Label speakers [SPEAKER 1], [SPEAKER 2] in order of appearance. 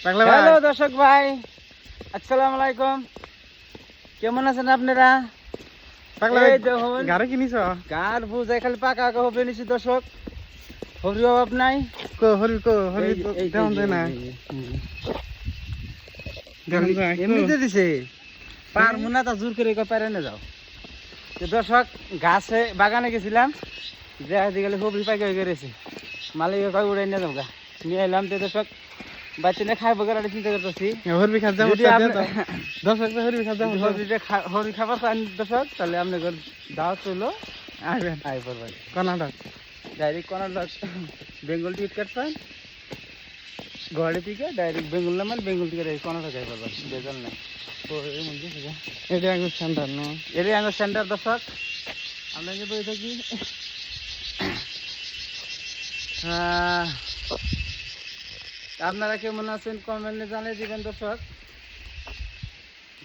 [SPEAKER 1] Hello দর্শক ভাই, আসসালামু আলাইকুম। কেমন আছেন আপনারা? এই দেখুন
[SPEAKER 2] গাড়ি কিনিছ
[SPEAKER 1] গার বুঝাই খালি পাকা পাকা হবে নিছি দর্শক, হরির অভাব নাই।
[SPEAKER 2] হরি
[SPEAKER 1] এই
[SPEAKER 2] দেওয়ান যায় না
[SPEAKER 1] এমনিতে দিছে পারবো না, তা জোর করে পারে না যাও। তো দর্শক গাছে বাগানে গেছিলাম, যে গেলে হবি পাইকা হয়ে গেছে, মালিক কয় উড়াই নিয়ে যাবো গা, নিয়ে এলাম। তো দর্শক বাচ্চা নিয়ে খাইবো গাড়ি চিন্তা করতেছি।
[SPEAKER 2] হরি খাদ্য
[SPEAKER 1] যদি আপনি-
[SPEAKER 2] দর্শক হরি খাদ্য
[SPEAKER 1] হরি খাবার চান দর্শক, তাহলে আপনাদের দাওয়াত চলো,
[SPEAKER 2] আসবেন
[SPEAKER 1] আই পড়বেন
[SPEAKER 2] কর্ণাটক
[SPEAKER 1] ডাইরেক্ট কর্ণাটক বেঙ্গল টিকিট কাটবেন, গুয়াহাটি থেকে ডাইরেক্ট বেঙ্গল নামান, বেঙ্গল থেকে ডাইরেক্ট কর্ণাটক আই পড়বেন, বেজাল নাই। তো এই মধ্যে থেকে
[SPEAKER 2] এটা একদম সেন্টার না
[SPEAKER 1] এটাই আমার সেন্টার দর্শক। আমরা যে বই থাকি আপনারা কেমন আছেন কমেন্টে জানিয়ে দিবেন দর্শক।